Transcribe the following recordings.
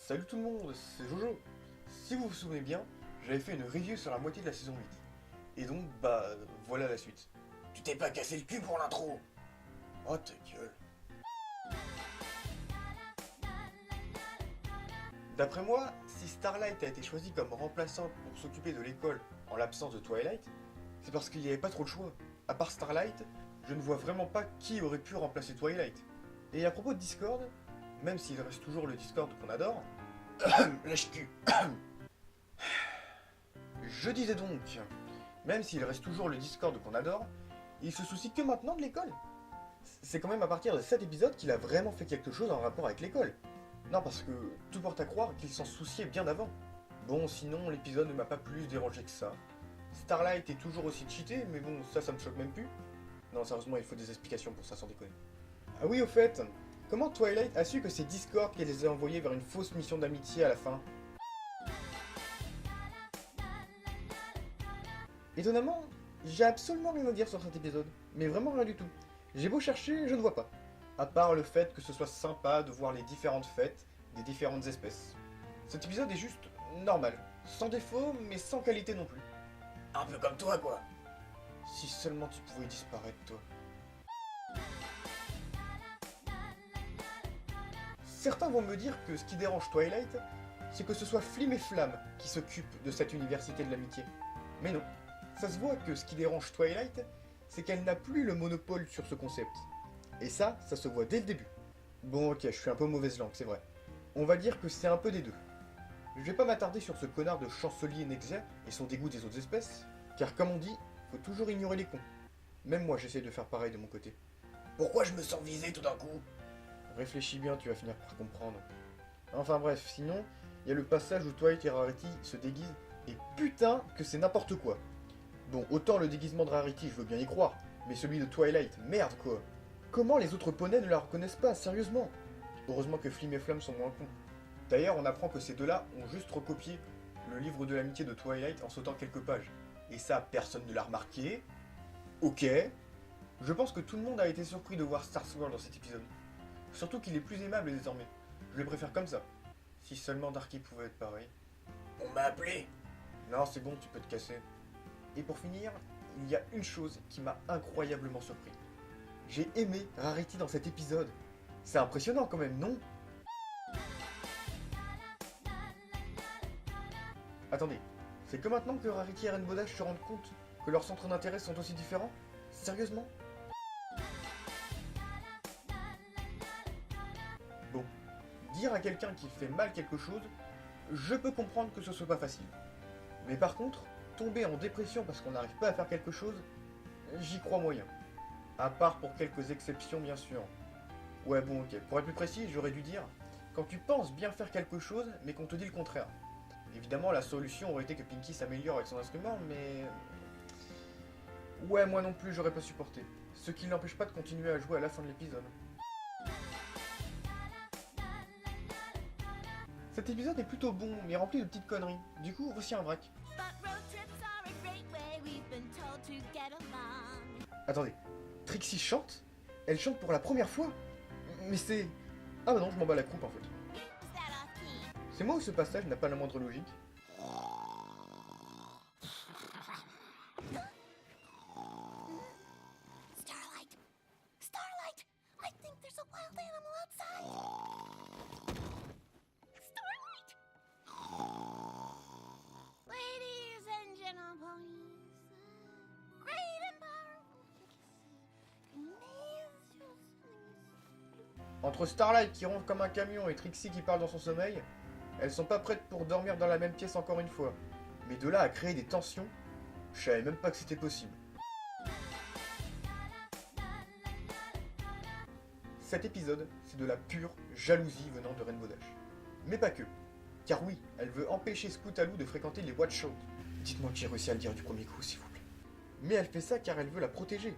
Salut tout le monde, c'est Jojo. Si vous vous souvenez bien, j'avais fait une review sur la moitié de la saison 8. Et donc, voilà la suite. Tu t'es pas cassé le cul pour l'intro? Oh ta gueule. D'après moi, si Starlight a été choisi comme remplaçant pour s'occuper de l'école en l'absence de Twilight, c'est parce qu'il n'y avait pas trop le choix. À part Starlight, je ne vois vraiment pas qui aurait pu remplacer Twilight. Et à propos de Discord, même s'il reste toujours le Discord qu'on adore, Lâche-cul. je disais donc, même s'il reste toujours le Discord qu'on adore, il se soucie que maintenant de l'école. C'est quand même à partir de cet épisode qu'il a vraiment fait quelque chose en rapport avec l'école. Non, parce que tout porte à croire qu'il s'en souciait bien avant. Bon, sinon, l'épisode ne m'a pas plus dérangé que ça. Starlight est toujours aussi cheaté, mais bon, ça me choque même plus. Non, sérieusement, il faut des explications pour ça, sans déconner. Ah oui, au fait, comment Twilight a su que c'est Discord qui les a envoyés vers une fausse mission d'amitié à la fin? Étonnamment, j'ai absolument rien à dire sur cet épisode, mais vraiment rien du tout. J'ai beau chercher, je ne vois pas. À part le fait que ce soit sympa de voir les différentes fêtes des différentes espèces. Cet épisode est juste normal, sans défaut, mais sans qualité non plus. Un peu comme toi, quoi. Si seulement tu pouvais disparaître, toi. Certains vont me dire que ce qui dérange Twilight, c'est que ce soit Flim et Flamme qui s'occupent de cette université de l'amitié. Mais non, ça se voit que ce qui dérange Twilight, c'est qu'elle n'a plus le monopole sur ce concept. Et ça se voit dès le début. Bon ok, je suis un peu mauvaise langue, c'est vrai. On va dire que c'est un peu des deux. Je vais pas m'attarder sur ce connard de chancelier Nexia et son dégoût des autres espèces, car comme on dit, faut toujours ignorer les cons. Même moi j'essaie de faire pareil de mon côté. Pourquoi je me sens visé tout d'un coup? Réfléchis bien, tu vas finir par comprendre. Enfin bref, sinon, il y a le passage où Twilight et Rarity se déguisent, et putain que c'est n'importe quoi. Bon, autant le déguisement de Rarity, je veux bien y croire, mais celui de Twilight, merde quoi. Comment les autres poneys ne la reconnaissent pas, sérieusement? Heureusement que Flim et Flamme sont moins cons. D'ailleurs, on apprend que ces deux-là ont juste recopié le livre de l'amitié de Twilight en sautant quelques pages. Et ça, personne ne l'a remarqué. Ok. Je pense que tout le monde a été surpris de voir Star Swirl dans cet épisode. Surtout qu'il est plus aimable désormais. Je le préfère comme ça. Si seulement Darky pouvait être pareil. On m'a appelé. Non, c'est bon, tu peux te casser. Et pour finir, il y a une chose qui m'a incroyablement surpris. J'ai aimé Rarity dans cet épisode. C'est impressionnant quand même, non? Attendez, c'est que maintenant que Rarity et Rainbow Dash se rendent compte que leurs centres d'intérêt sont aussi différents? Sérieusement? Bon, dire à quelqu'un qu'il fait mal quelque chose, je peux comprendre que ce soit pas facile. Mais par contre, tomber en dépression parce qu'on n'arrive pas à faire quelque chose, j'y crois moyen. À part pour quelques exceptions bien sûr. Ouais bon ok, pour être plus précis, j'aurais dû dire quand tu penses bien faire quelque chose mais qu'on te dit le contraire. Évidemment la solution aurait été que Pinky s'améliore avec son instrument mais... Ouais moi non plus j'aurais pas supporté. Ce qui ne l'empêche pas de continuer à jouer à la fin de l'épisode. Cet épisode est plutôt bon mais rempli de petites conneries. Du coup voici un vrac. Attendez, Trixie chante? Elle chante pour la première fois? Mais c'est... Ah bah non, je m'en bats la croupe en fait. C'est moi ou ce passage n'a pas la moindre logique? Starlight! Starlight! I think there's a wild animal outside! Starlight! Ladies and gentlemen, great and powerful. Entre Starlight qui ronfle comme un camion et Trixie qui parle dans son sommeil, elles sont pas prêtes pour dormir dans la même pièce encore une fois. Mais de là à créer des tensions, je savais même pas que c'était possible. Cet épisode, c'est de la pure jalousie venant de Rainbow Dash. Mais pas que. Car oui, elle veut empêcher Scootaloo de fréquenter les Watch Out. Dites-moi que j'ai réussi à le dire du premier coup, s'il vous plaît. Mais elle fait ça car elle veut la protéger.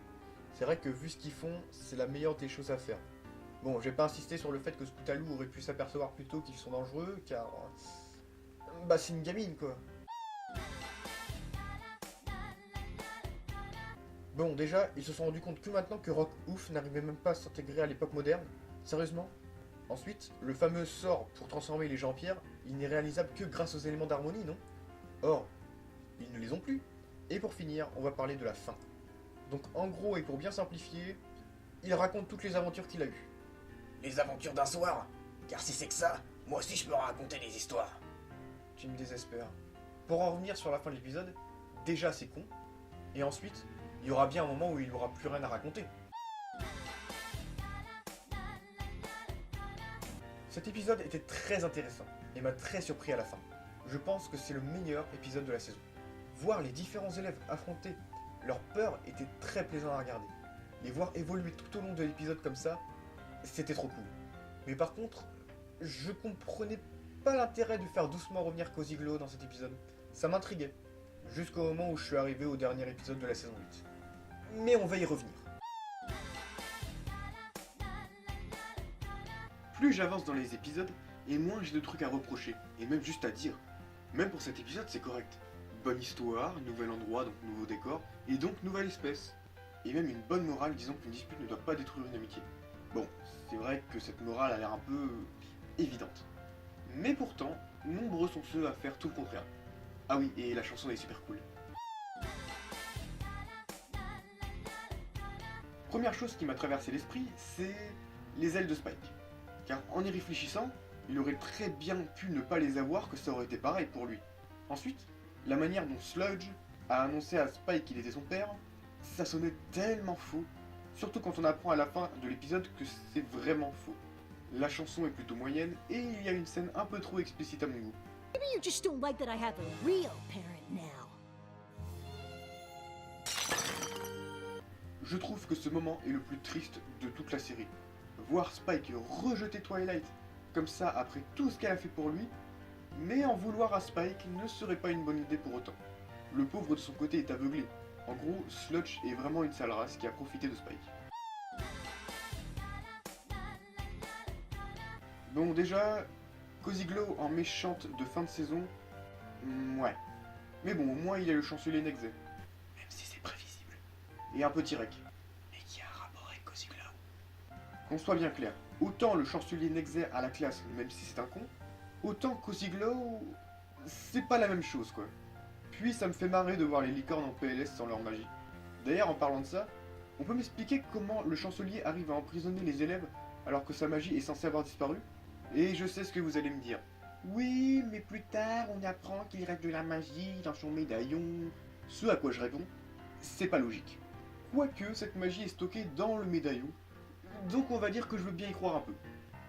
C'est vrai que vu ce qu'ils font, c'est la meilleure des choses à faire. Bon, je vais pas insister sur le fait que Scootaloo aurait pu s'apercevoir plus tôt qu'ils sont dangereux, car... Bah c'est une gamine, quoi. Bon, déjà, ils se sont rendus compte que maintenant que Rock Ouf n'arrivait même pas à s'intégrer à l'époque moderne. Sérieusement? Ensuite, le fameux sort pour transformer les gens en pierre, il n'est réalisable que grâce aux éléments d'harmonie, non? Or, ils ne les ont plus. Et pour finir, on va parler de la fin. Donc en gros, et pour bien simplifier, il raconte toutes les aventures qu'il a eues. Les aventures d'un soir? Car si c'est que ça, moi aussi je peux raconter des histoires. Tu me désespères. Pour en revenir sur la fin de l'épisode, déjà c'est con, et ensuite, il y aura bien un moment où il n'aura plus rien à raconter. Cet épisode était très intéressant, et m'a très surpris à la fin. Je pense que c'est le meilleur épisode de la saison. Voir les différents élèves affronter leur peur était très plaisant à regarder. Les voir évoluer tout au long de l'épisode comme ça, c'était trop cool. Mais par contre, je comprenais pas l'intérêt de faire doucement revenir Cozy Glow dans cet épisode. Ça m'intriguait, jusqu'au moment où je suis arrivé au dernier épisode de la saison 8. Mais on va y revenir. Plus j'avance dans les épisodes, et moins j'ai de trucs à reprocher, et même juste à dire. Même pour cet épisode, c'est correct. Bonne histoire, nouvel endroit, donc nouveau décor, et donc nouvelle espèce. Et même une bonne morale disant qu'une dispute ne doit pas détruire une amitié. Bon, c'est vrai que cette morale a l'air un peu évidente. Mais pourtant, nombreux sont ceux à faire tout le contraire. Ah oui, et la chanson est super cool. Première chose qui m'a traversé l'esprit, c'est les ailes de Spike. Car en y réfléchissant, il aurait très bien pu ne pas les avoir, que ça aurait été pareil pour lui. Ensuite, la manière dont Sludge a annoncé à Spike qu'il était son père, ça sonnait tellement faux. Surtout quand on apprend à la fin de l'épisode que c'est vraiment faux. La chanson est plutôt moyenne, et il y a une scène un peu trop explicite à mon goût. Maybe you just don't like that I have a real parent now. Je trouve que ce moment est le plus triste de toute la série. Voir Spike rejeter Twilight comme ça après tout ce qu'elle a fait pour lui, mais en vouloir à Spike ne serait pas une bonne idée pour autant. Le pauvre de son côté est aveuglé. En gros, Sludge est vraiment une sale race qui a profité de Spike. Bon déjà, Cozy Glow en méchante de fin de saison, ouais. Mais bon, au moins il a le chancelier Nexé. Même si c'est prévisible. Et un petit rec. Mais qui a un rapport avec Cozy Glow? Qu'on soit bien clair, autant le chancelier Nexé à la classe, même si c'est un con, autant Cozy Glow, c'est pas la même chose quoi. Puis ça me fait marrer de voir les licornes en PLS sans leur magie. D'ailleurs en parlant de ça, on peut m'expliquer comment le chancelier arrive à emprisonner les élèves alors que sa magie est censée avoir disparu? Et je sais ce que vous allez me dire. Oui, mais plus tard on apprend qu'il reste de la magie dans son médaillon. Ce à quoi je réponds, c'est pas logique. Quoique cette magie est stockée dans le médaillon, donc on va dire que je veux bien y croire un peu.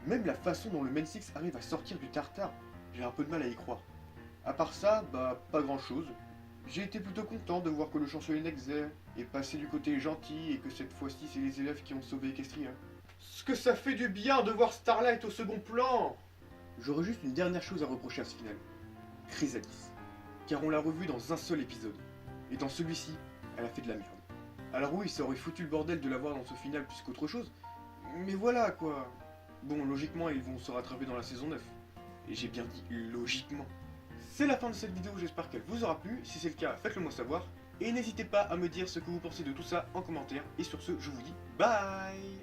Même la façon dont le Main Six arrive à sortir du tartare, j'ai un peu de mal à y croire. À part ça, bah pas grand chose. J'ai été plutôt content de voir que le chancelier Nexé est passé du côté gentil et que cette fois-ci c'est les élèves qui ont sauvé Equestria. Ce que ça fait du bien de voir Starlight au second plan! J'aurais juste une dernière chose à reprocher à ce final. Chrysalis. Car on l'a revue dans un seul épisode. Et dans celui-ci, elle a fait de la merde. Alors oui, ça aurait foutu le bordel de la voir dans ce final plus qu'autre chose. Mais voilà quoi. Bon, logiquement, ils vont se rattraper dans la saison 9. Et j'ai bien dit logiquement. C'est la fin de cette vidéo, j'espère qu'elle vous aura plu. Si c'est le cas, faites-le moi savoir. Et n'hésitez pas à me dire ce que vous pensez de tout ça en commentaire. Et sur ce, je vous dis bye!